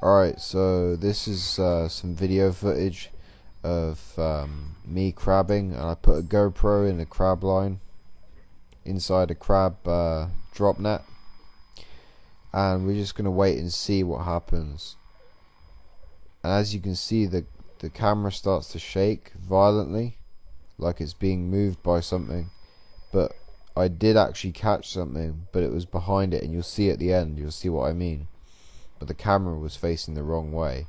Alright, so this is some video footage of me crabbing, and I put a GoPro in a crab line inside a crab drop net, and we're just going to wait and see what happens. And as you can see, the camera starts to shake violently, like it's being moved by something. But I did actually catch something, but it was behind it, and you'll see at the end, you'll see what I mean. But the camera was facing the wrong way.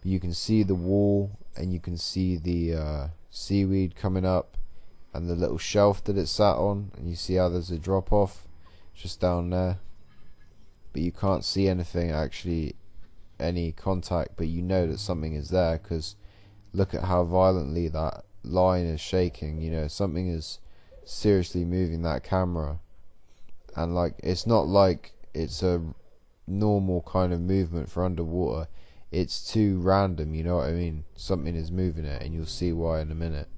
But you can see the wall, and you can see the seaweed coming up, and the little shelf that it sat on, and you see how there's a drop off just down there. But you can't see anything actually, any contact, but you know that something is there, because look at how violently that line is shaking. You know, something is seriously moving that camera, and like, it's not like it's a normal kind of movement for underwater. It's too random, you know what I mean? Something is moving it, and you'll see why in a minute.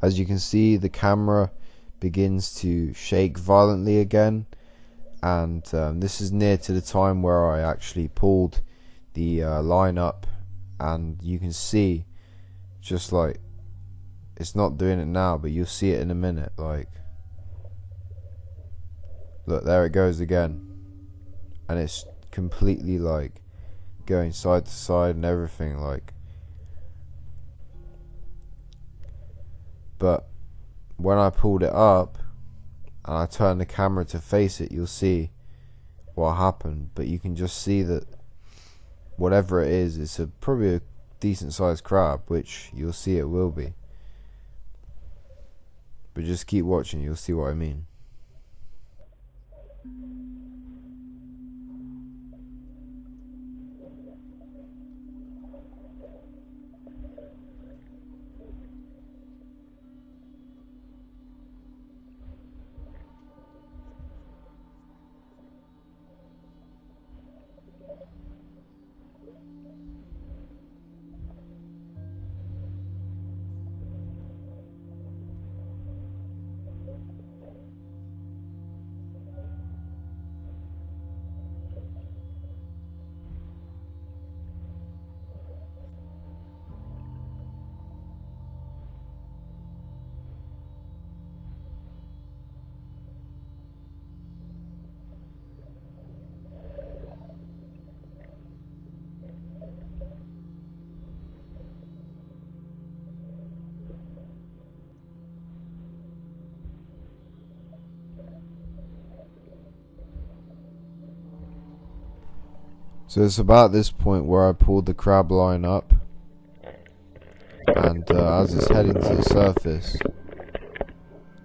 As you can see, the camera begins to shake violently again, and this is near to the time where I actually pulled the line up, and you can see, just like, it's not doing it now, but you'll see it in a minute. Like, look, there it goes again, and it's completely like going side to side and everything, like. But when I pulled it up and I turned the camera to face it, you'll see what happened. But you can just see that whatever it is, it's probably a decent sized crab, which you'll see it will be. But just keep watching, you'll see what I mean. So it's about this point where I pulled the crab line up, and as it's heading to the surface,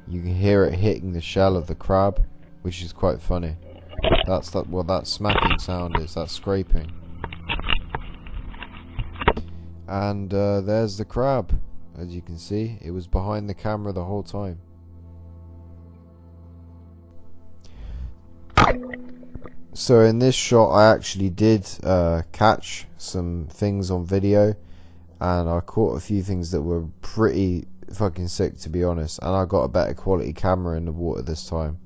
you can hear it hitting the shell of the crab, which is quite funny. That's what that smacking sound is. That's scraping. And there's the crab. As you can see, it was behind the camera the whole time. So in this shot I actually did catch some things on video, and I caught a few things that were pretty fucking sick, to be honest, and I got a better quality camera in the water this time,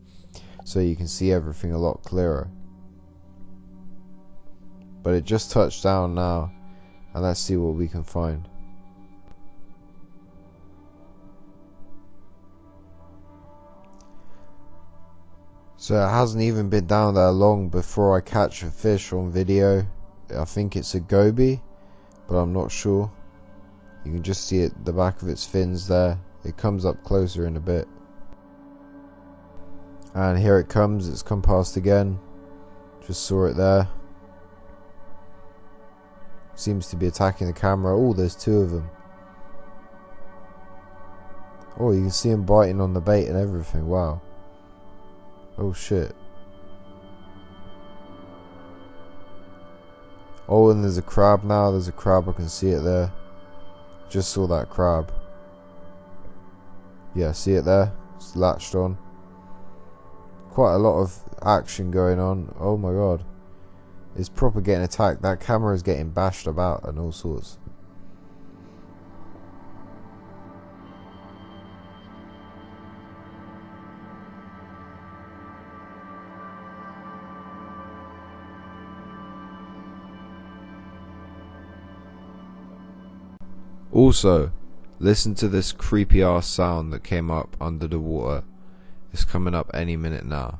so you can see everything a lot clearer. But it just touched down now, and let's see what we can find. So it hasn't even been down there long before I catch a fish on video. I think it's a goby, but I'm not sure. You can just see it, the back of its fins there. It comes up closer in a bit. And here it comes, it's come past again. Just saw it there. Seems to be attacking the camera. Oh, there's two of them. Oh, you can see him biting on the bait and everything. Wow. Oh shit. Oh, and there's a crab now. There's a crab. I can see it there. Just saw that crab. Yeah, see it there? It's latched on. Quite a lot of action going on. Oh my god. It's proper getting attacked. That camera is getting bashed about and all sorts. Also, listen to this creepy ass sound that came up under the water. It's coming up any minute now.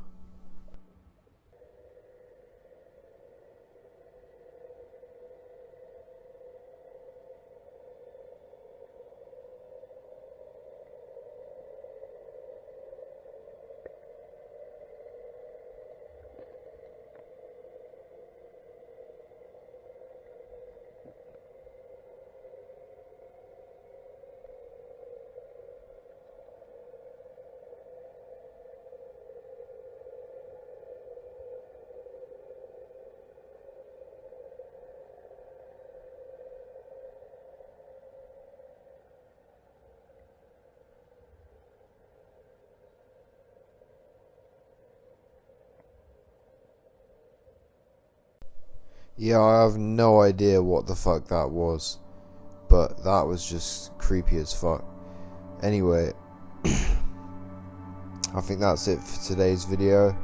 Yeah, I have no idea what the fuck that was, but that was just creepy as fuck. Anyway, I think that's it for today's video.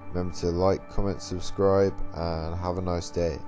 Remember to like, comment, subscribe, and have a nice day.